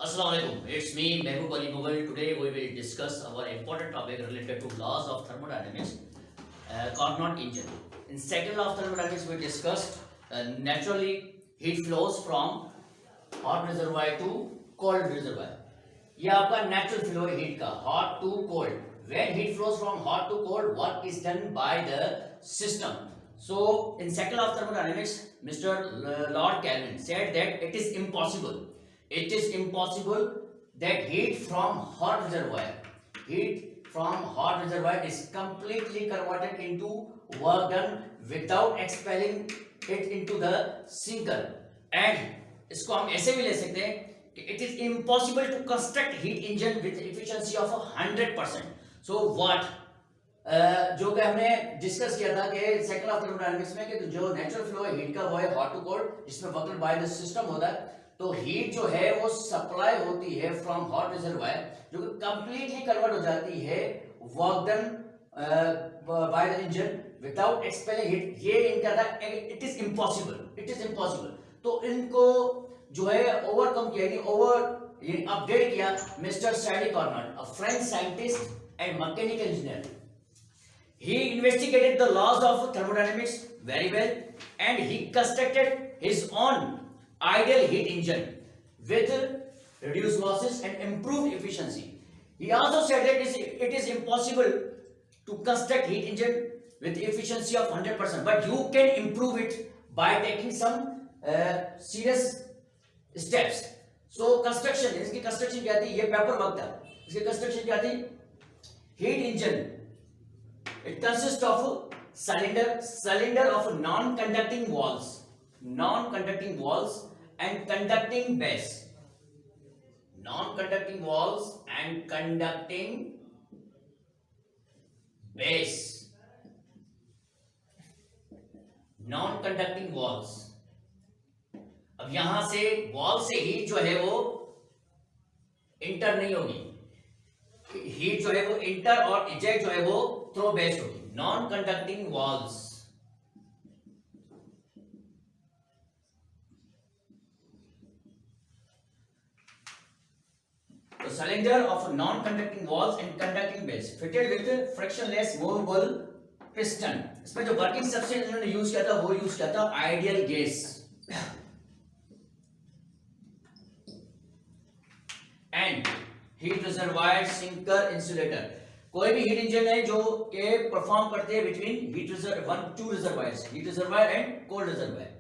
Assalamualaikum. It's me, Mehboob Ali Mughal. Today we will discuss our important topic related to laws of thermodynamics, Carnot engine. In second law of thermodynamics, we discussed naturally heat flows from hot reservoir to cold reservoir. ये आपका natural flow है heat का hot to cold. When heat flows from hot to cold, what is done by the system? So in second law of thermodynamics, Mr. Lord Kelvin said that it is impossible. It is impossible that heat from hot reservoir is completely converted into work done without expelling it into the sinker. And इसको हम ऐसे भी ले सकते हैं कि it is impossible to construct heat engine with efficiency of 100%. So what? जो कि हमने डिस्कस किया था कि सेकंड ऑफ थर्मोडायनामिक्स में कि जो नेचुरल फ्लो है हीट का वो है हॉट टू कोल्ड, जिसमें वर्क बाय द सिस्टम होता है. तो हीट जो है वो सप्लाई होती है फ्रॉम हॉट रिजर्वायर, जो कि कंप्लीटली कन्वर्ट हो जाती है work done by the engine without expelling heat. ये इनका था इट इज इम्पॉसिबल. तो इनको जो है ओवरकम किया, अपडेट किया mister सैडी Carnot, a French scientist and mechanical engineer. He investigated the laws of thermodynamics very well and he constructed his own ideal heat engine with reduced losses and improved efficiency. He also said that it is impossible to construct heat engine with efficiency of 100%, but you can improve it by taking some serious steps. So construction, इसकी construction क्या थी? ये paper work था. इसकी construction क्या थी? Heat engine. It consists of cylinder of non-conducting walls and conducting base. Non-conducting walls and conducting base. Non-conducting walls. अब यहां से वॉल से हीट जो है वो इंटर नहीं होगी. हीट जो है वो इंटर और इजेक्ट जो है वो थ्रो बेस्ड होगी. Non conducting walls. तो cylinder of non conducting walls and conducting base fitted with frictionless movable piston. इसमें जो वर्किंग सब्सटेंस इन्होंने यूज किया था वो यूज किया था ideal gas. And heat reservoir sinker insulator. कोई भी हीट इंजन है जो के परफॉर्म करते हैं between two reservoirs, heat reservoir and cold reservoir.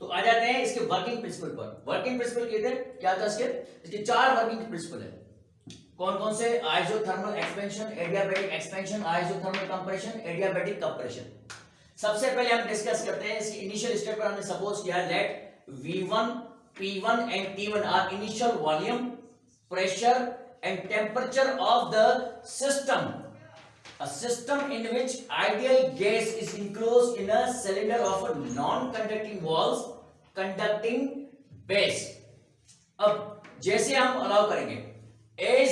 तो आ जाते हैं इसके वर्किंग प्रिंसिपल पर. वर्किंग प्रिंसिपल क्या था इसके चार वर्किंग प्रिंसिपल है. कौन कौन से? Isothermal expansion, adiabatic expansion, isothermal compression, adiabatic compression. सबसे पहले हम डिस्कस करते हैं इसकी इनिशियल स्टेप पर. हमने सपोज किया let V1, P1 and T1 are initial volume, pressure and temperature of the system. A system in which ideal gas is enclosed in a cylinder of non-conducting walls, conducting base. अब जैसे हम allow करेंगे, as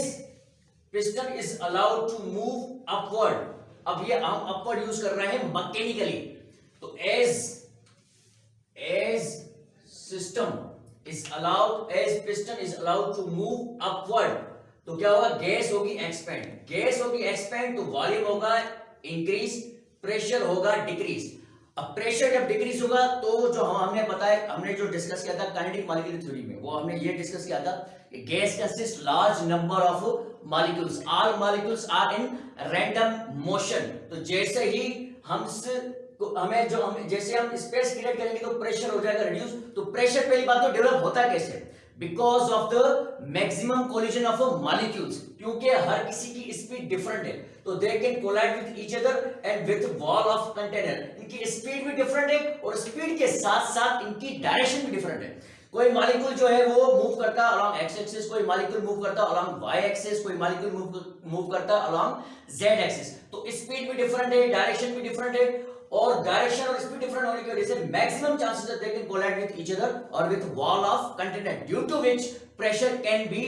piston is allowed to move upward. अब ये हम upward use कर रहे हैं मैकेनिकली. तो as system is allowed, as piston is allowed to move upward, तो क्या होगा? गैस होगी एक्सपेंड. तो वॉल्यूम होगा इंक्रीज, प्रेशर होगा डिक्रीज. अब प्रेशर जब डिक्रीज होगा तो जो हमने जो डिस्कस किया था काइनेटिक मॉलिक्यूलर थ्योरी में, वो हमने ये डिस्कस किया था कि gas consist large number of molecules. All molecules are in random motion. तो जैसे ही जैसे हम स्पेस क्रिएट करेंगे तो प्रेशर हो जाएगा रिड्यूस. तो प्रेशर पहली बात तो डेवलप होता है कैसे? Because of the maximum collision of molecules. क्योंकि हर किसी की स्पीड डिफरेंट है, तो they can collide with each other and with wall of container. इनकी स्पीड भी डिफरेंट है और स्पीड के साथ साथ इनकी डायरेक्शन भी डिफरेंट है. कोई मॉलिक्यूल जो है वो मूव करता है अलोंग एक्स एक्सिस, कोई मॉलिक्यूल मूव करता है अलोंग वाई एक्सिस, कोई मॉलिक्यूल मूव करता है अलोंग जेड एक्सिस. तो स्पीड भी डिफरेंट है, डायरेक्शन भी डिफरेंट है, और डायरेक्शन और स्पीड डिफरेंट होने की वजह से मैक्सिमम चांसेस है they can collide with each other और with wall of container, due to which pressure can be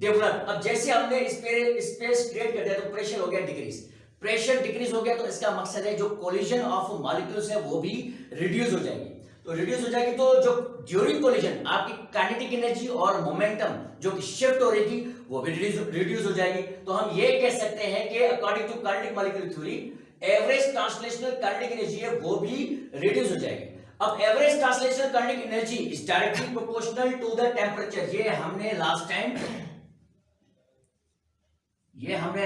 develop. अब जैसे हमने स्पेस क्रिएट कर दिया तो प्रेशर हो गया डिक्रीज. प्रेशर डिक्रीज हो गया तो इसका मकसद है जो कोलिजन ऑफ मॉलिक्यूल्स है वो भी रिड्यूस हो जाएंगी. तो रिड्यूस हो जाएगी, तो जो ड्यूरिंग कोलिजन आपकी काइनेटिक एनर्जी और मोमेंटम जो कि शिफ्ट हो रही थी वो भी रिड्यूस हो जाएगी। तो हम ये कह सकते हैं कि according to kinetic molecular theory average translational kinetic energy है वो भी रिड्यूस हो जाएगी। अब average translational kinetic energy is directly proportional to the temperature. ये हमने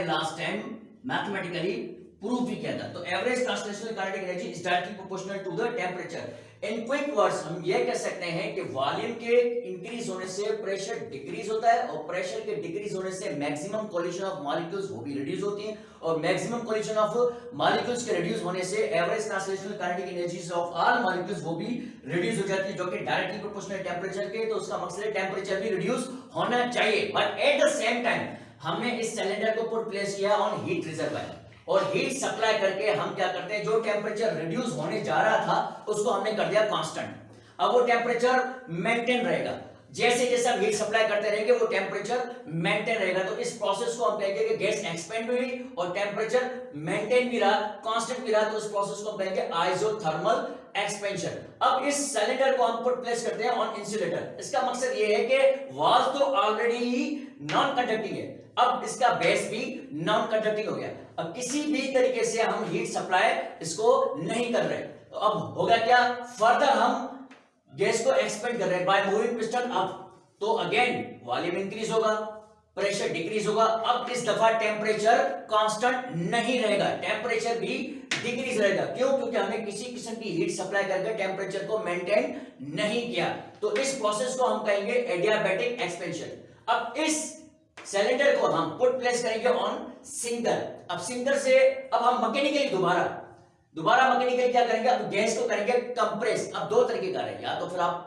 लास्ट टाइम मैथमेटिकली प्रूव भी किया था। तो average translational kinetic energy is directly proportional to the temperature. In quick words हम ये कह सकते हैं कि वॉल्यूम के इंक्रीज होने से प्रेशर डिक्रीज होता है, और प्रेशर के डिक्रीज होने से मैक्सिमम कोलिजन ऑफ मॉलिक्यूल्स वो भी रिड्यूस होती हैं, और मैक्सिमम कोलिजन ऑफ मॉलिक्यूल्स के रिड्यूस होने से average translational kinetic energies of all molecules वो भी रिड्यूस हो जाती है, जो कि डायरेक्टली प्रोपोर्शनल टेंपरेचर के। तो उसका मकसद है टेंपरेचर भी रिड्यूस होना चाहिए। But at the same time हमने इस सिलेंडर को पुट प्लेस किया ऑन हीट रिजर्वायर, और हीट सप्लाई करके हम क्या करते हैं, जो टेम्परेचर रिड्यूस होने जा रहा था उसको हमने कर दिया कांस्टेंट। अब वो टेम्परेचर मेंटेन रहेगा, जैसे जैसे हम हीट सप्लाई करते रहेंगे वो टेम्परेचर मेंटेन रहेगा। तो इस प्रोसेस को हम कहेंगे कि गैस एक्सपेंड भी हुई और टेम्परेचर मेंटेन भी रहा, कांस्टेंट भी रहा। तो इस प्रोसेस को हम कहेंगे आइसोथर्मल एक्सपेंशन। अब इस सिलेंडर को हम पुट प्लेस करते हैं ऑन इंसुलेटर। इसका मकसद ये है कि वाल्व तो ऑलरेडी नॉन कंडक्टिंग है, अब इसका बेस भी नॉन कंडक्टिंग हो गया। अब किसी भी तरीके से हम हीट सप्लाई इसको नहीं कर रहे, तो अब होगा क्या, फर्दर हम गैस को एक्सपेंड कर रहे हैं बाय मूविंग पिस्टन अप। तो अगेन वॉल्यूम इंक्रीज होगा, प्रेशर डिक्रीज होगा। अब इस दफा टेम्परेचर कांस्टेंट नहीं रहेगा, टेम्परेचर भी डिक्रीज रहेगा। क्यों? क्योंकि हमने किसी किस्म की हीट सप्लाई करके टेम्परेचर को मेंटेन नहीं किया। तो इस प्रोसेस को हम कहेंगे एडियाबैटिक एक्सपेंशन। अब इस सिलेंडर को हम पुट प्लेस करेंगे ऑन सिंकर। अब सिंकर से अब हम मैकेनिकली दोबारा मैकेनिकली क्या करेंगे, अब गैस को करेंगे कंप्रेस। अब दो तरीके का है, या तो फिर आप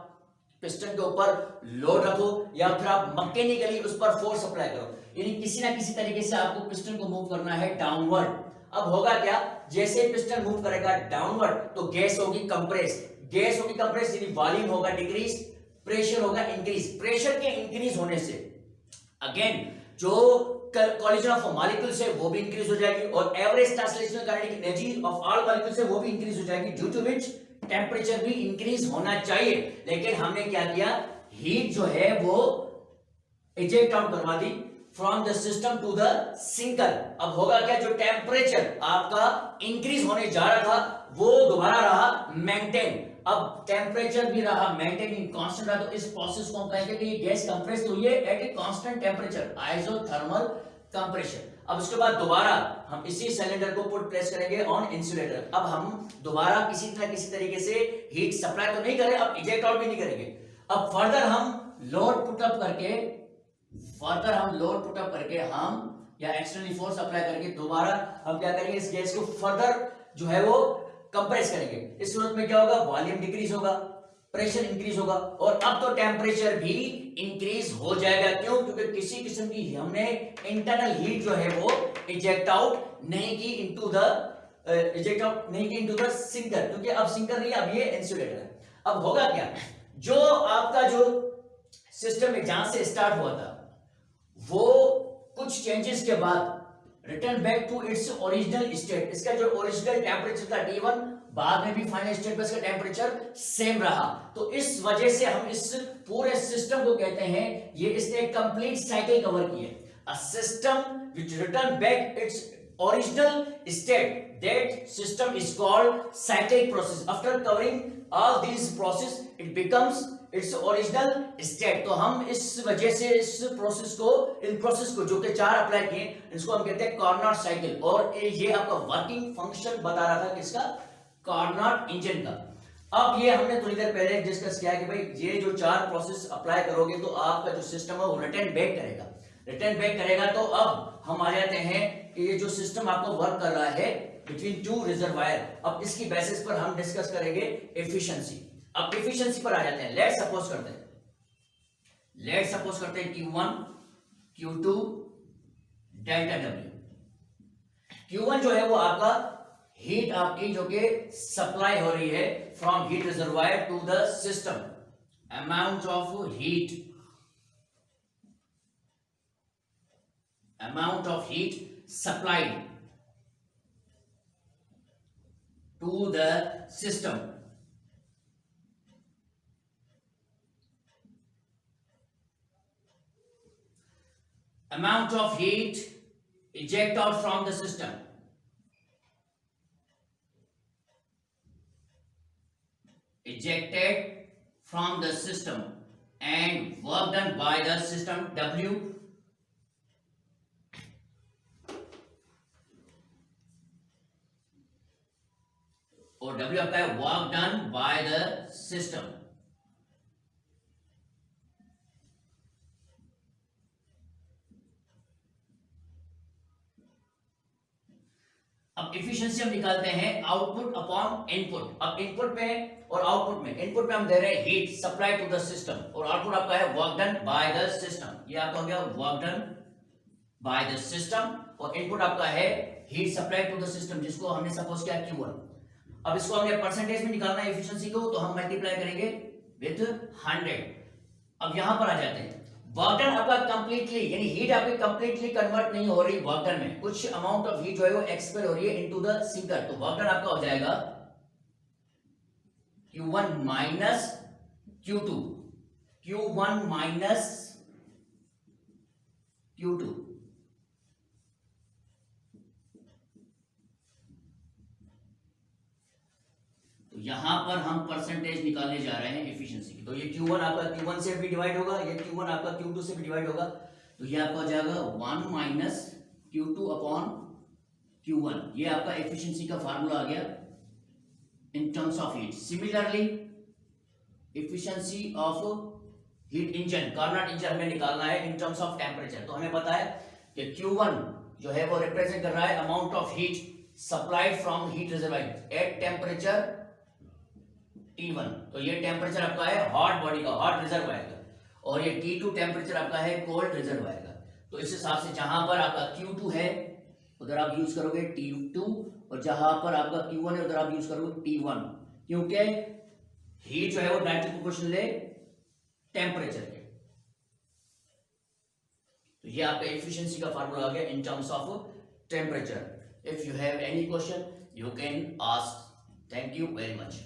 पिस्टन के ऊपर लोड रखो या फिर आप मैकेनिकली उस पर फोर्स अप्लाई करो, यानी किसी ना किसी तरीके से आपको पिस्टन को मूव करना है डाउनवर्ड। अब होगा क्या, जैसे पिस्टन मूव करेगा डाउनवर्ड तो गैस होगी कंप्रेस यानी वॉल्यूम होगा डिक्रीज, प्रेशर होगा इंक्रीज। प्रेशर के इंक्रीज होने से अगेन जो कोलिजन ऑफ मॉलिक्यूल्स है वो भी इंक्रीज हो जाएगी, और average translational kinetic energy of all molecules है वो भी इंक्रीज हो जाएगी, ड्यू टू व्हिच टेंपरेचर भी इंक्रीज होना चाहिए। लेकिन हमने क्या किया, हीट जो है वो इजेक्ट आउट करवा दी from the system to the sinker. अब होगा क्या, जो टेंपरेचर आपका इंक्रीज होने जा रहा था वो दोबारा रहा मेंटेन। अब टेम्परेचर भी रहा मेंटेन इन कांस्टेंट रहा। तो इस प्रोसेस को हम कहेंगे कि ये गैस कंप्रेस हुई है at a constant temperature, isothermal compression. अब उसके बाद दोबारा हम इसी सिलेंडर को पुट प्लेस करेंगे ऑन इंसुलेटर। अब हम दोबारा किसी तरीके से हीट सप्लाई तो नहीं करें, अब इजेक्ट आउट भी नहीं करेंगे। अब फर्दर हम लोड पुटअप करके हम या एक्सटर्नल फोर्स अप्लाई करके दोबारा हम क्या करेंगे, इस गैस को फर्दर जो है वो कंप्रेस करेंगे। इस सूरत में क्या होगा, वॉल्यूम डिक्रीज होगा, प्रेशर इंक्रीज होगा, और अब तो टेम्परेचर भी इंक्रीज हो जाएगा। क्यों? क्योंकि किसी किस्म की हमने इंटरनल हीट जो है वो इजेक्ट आउट नहीं की इनटू द सिंकर, क्योंकि अब सिंकर नहीं, अब ये इंसुलेटर है। अब होगा क्या, जो आपका जो सिस्टम है जहां से स्टार्ट हुआ था वो कुछ चेंजेस के बाद return back to its original state. इसका जो ओरिजिनल टेम्परेचर था T1, बाद में भी फाइनल स्टेट पर इसका टेम्परेचर सेम रहा। तो इस वजह से हम इस पूरे सिस्टम को कहते हैं, ये इसने कंप्लीट साइकिल कवर की है। A system which return back it's original state, that system is called cyclic process. After covering all these process it becomes it's original state. तो हम इस वजह से इन प्रोसेस को जो कि 4 अप्लाई किए, इसको हम कहते हैं कार्नोट साइकिल। और ये आपका वर्किंग फंक्शन बता रहा था किसका, कार्नोट इंजन का। अब ये हमने थोड़ी देर पहले डिस्कस किया कि भाई ये जो 4 प्रोसेस अप्लाई करोगे तो आपका जो सिस्टम है वो रिटर्न बैक करेगा। तो अब हम आ जाते हैं कि ये जो सिस्टम आपको वर्क कर रहा है बिटवीन 2 रिजर्वायर, अब इसकी बेसिस पर हम डिस्कस करेंगे एफिशिएंसी। अब एफिशिएंसी पर आ जाते हैं। लेट्स सपोज करते हैं Q1 Q2 delta W। Q1 जो है वो आपका हीट आपकी जो कि सप्लाई हो रही है from heat reservoir to the system, amount of heat supplied to the system amount of heat eject out from the system, ejected from the system, and work done by the system W, और W आपका है work done by the system. अब efficiency हम निकालते हैं output upon input. अब input में और आउटपुट में, इनपुट में हम दे रहे हैं heat supply to the system और आउटपुट आपका है work done by the system. ये आपका हो गया work done by the system और इनपुट आपका है heat supply to the system, जिसको हमने सपोज किया Q1। अब इसको हमने परसेंटेज में निकालना है एफिशिएंसी को, तो हम मल्टीप्लाई करेंगे विद 100। अब यहां पर आ जाते हैं, वर्क डन आपका कंप्लीटली यानी हीट आपकी कंप्लीटली कन्वर्ट नहीं हो रही वर्क डन में, कुछ अमाउंट ऑफ हीट जो है वो एक्सपेल हो रही है इनटू द सिंकर, तो वर्क डन आपका हो जाएगा Q1 minus Q2, Q1 minus Q2। तो यहां पर हम परसेंटेज निकालने जा रहे हैं एफिशिएंसी की, तो ये Q1 आपका Q1 से भी डिवाइड होगा, ये Q1 आपका Q2 से भी डिवाइड होगा, तो ये आपका हो जाएगा 1 माइनस Q2 अपॉन Q1। ये आपका एफिशिएंसी का फार्मूला आ गया in terms of heat. Similarly efficiency of heat engine, Carnot engine हमें निकालना है इन टर्म्स ऑफ टेम्परेचर। तो हमें पता है कि Q1 जो है वो रिप्रेजेंट कर रहा है amount of heat supplied from heat reservoir at temperature T1, तो ये टेम्परेचर आपका है हॉट बॉडी का, हॉट रिजर्वायर का, और ये T2 टेम्परेचर आपका है कोल्ड रिजर्वायर का। तो इस हिसाब से जहां पर आपका Q2 है उधर आप यूज करोगे T2 और जहां पर आपका Q1 है उधर आप यूज करोगे T1, क्योंकि हीट जो है वो डायरेक्टली प्रोपोर्शनल है टेम्परेचर के। तो ये आपका एफिशिएंसी का फार्मूला आ गया in terms of temperature. If you have any question you can ask. Thank you very much.